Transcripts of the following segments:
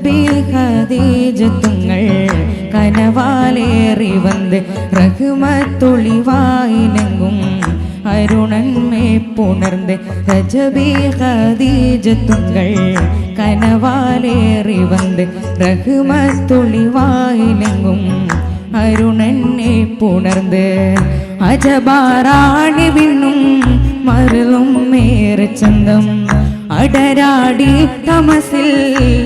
ரஜபி ஹதீஜத்துங்கள் கனவாலேறி வந்து ரகுமத்தொழிவாயிலெங்கும் அருணன்மே புணர்ந்து ரஜபி ஹதீஜத்துங்கள் கனவாலேறி வந்து ரகுமத்தொழிவாயிலெங்கும் அருணன்னை புணர்ந்து അജബാറാണി വിണ്ണും മരുളും മേറെ ചന്തം അടരാടി തമസിൽ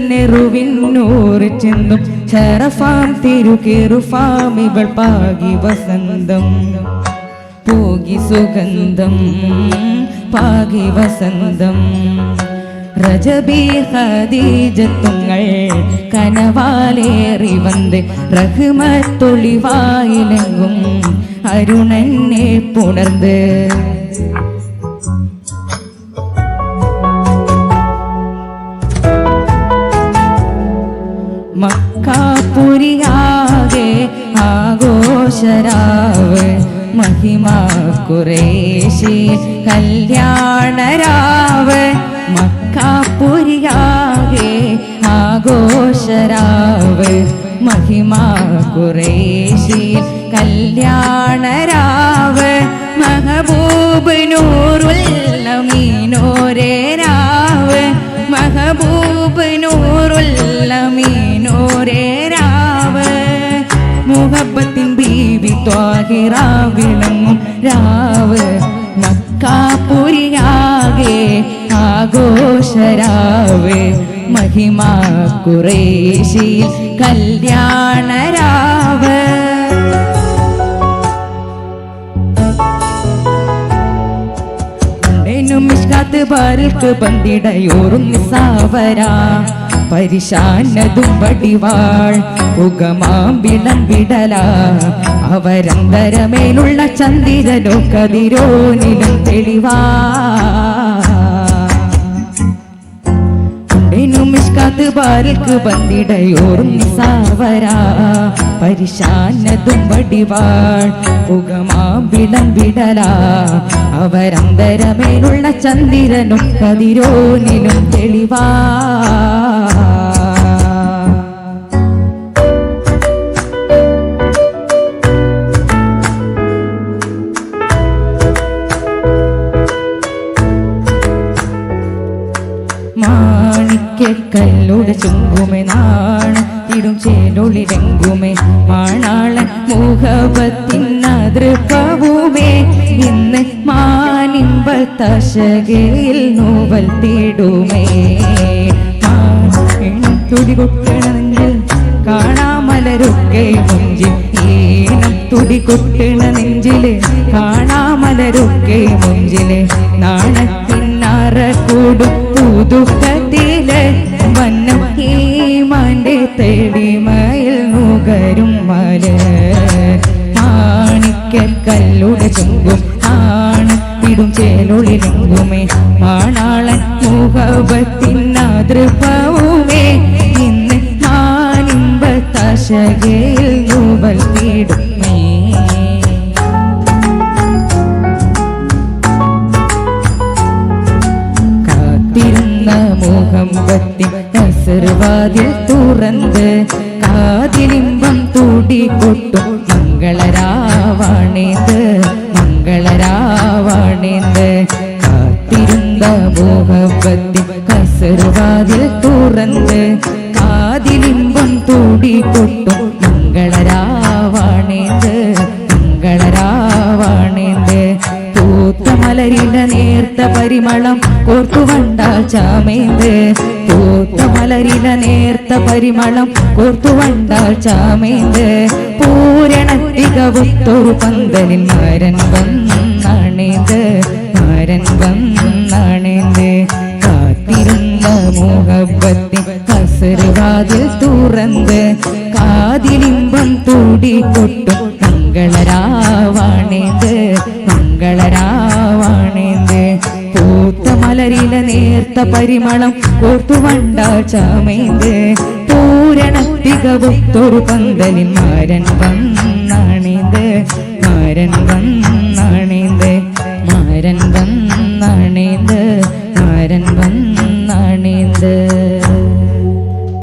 നെറുവിന്നൂറ് ചെന്തും ശരഫാം തിരുകേറുഫാം ഇവൾ പാകി വസന്തം പോകി സുഗന്ധം പാകി വസന്തം ரஜபி ஹதீஜத்துங்கள் கனவாலேறி வந்து ரஹ்மத்தொழிவாயிலெங்கும் அருணன்னை புணர்ந்து മക്കാപുരിയാകെ ആഘോഷരാവ് മഹിമാ ഖുറൈശി കല്യാണരാവ് മക്കാപുരിയാകെ ആഘോഷരാവ് മഹിമാ ഖുറൈശി കല്യാണരാവ് മഹബൂബ് നൂറുൽ അമീനോരേ രാവ് മഹബൂബ് നൂറുൽ അമീനോരേ രാവ് മുഹബത്തിൻ ബീവി ത്വാഹിറ വിളങ്ങും രാവ് മക്കാപുരിയാകെ ആഘോഷരാവ് മഹിമാ ഖുറൈശി കല്യാണരാവ് മിഷ്കാത്ത് ബാരിൽക്ക് ബന്ദിടയോറും നിസാവര പരിശാനതും വടിവാൾ പുകമാമ്പിളം വിടല അവരന്തരമേലുള്ള ചന്ദ്രനോ കതിരോനിലും തെളിവാ മിഷ്കാത്ത് ബാരിൽക്ക് ബന്ദിടയോറും നിസാവര പരിശാനതും വടിവാൾ പുകമാമ്പിളം വിടല അവരന്തരമേലുള്ള ചന്ദ്രനും കതിരോനിലും തെളിവാ മാണിക്കല്ലുടെ ചുങ്കുമേ നാണത്തിടും ചേലൊളിരങ്കുമേ മാണാളൻ മുഹബത്തിനതൃപ്പവുമേ ഇന്ന് മാനിമ്പത്തശകയിൽ നോവൽ തേടുമേ തുടികൊട്ടണമെങ്കിൽ കാണാമലരൊക്കെ മുഞ്ചിൽ ഈണം തുടികൊട്ടണ നെഞ്ചില് കാണാമലരൊക്കെ മുഞ്ചില് നാണത്തിനാറ കൂടും പുതുക്കത്തില് വന്നം ഈമാന്റെ തെളിമയിൽ നുകരും മല മാണിക്കല്ലുടെ ചുങ്കും ആണത്തിടും ചേലൊളിരങ്കുമേ മാണാളൻ മുഹബത്തിനതൃപ്പവുമേ ഇന്ന് മാനിമ്പത്തശകയിൽ നോവൽ തേടുമേ കാത്തിരുന്ന മുഹബത്തിൻ കസർവാതിൽ തുറന്ന് കാതിലിമ്പം തൂടിക്കൊട്ടും മംഗളരാവാണേന്ത് മംഗളരാവാണേന്ത് കാത്തിരുന്ന മുഹബത്തിൻ കസർവാതിൽ തുറന്ന് കാതിലിമ്പം തൂടിക്കൊട്ടും മംഗളരാവാണേന്ത് മംഗളരാവാണേന്ത് പൂത്ത മലരില നേർത്ത പരിമളം കോർത്തുവണ്ടാൽ ചാമേന്ത് പൂത്ത മലരില നേർത്ത പരിമളം കോർത്തുവണ്ടാൽ ചാമേന്ത് പൂരണത്തികവുത്തൊരു പന്തലിൽ മാരൻ വന്നാണേന്ത് മാരൻ വന്നാണേന്ത് കാത്തിരുന്ന മുഹബത്തിൻ കസർവാതിൽ തുറന്ന് കാതിലിമ്പം തൂടിക്കൊട്ടും മംഗളരാവാണേന്ത് മംഗളരാവാണേന്ത് പൂത്ത മലരില നേർത്ത പരിമളം കോർത്തുവണ്ടാൽ ചാമേന്ത് പൂരണത്തികവുത്തൊരു പന്തലിൽ മാരൻ വന്നാണേന്ത് മാരൻ വന്നാണേന്ത് മാരൻ വന്നാണേന്ത് മാരൻ വന്നാണേന്ത്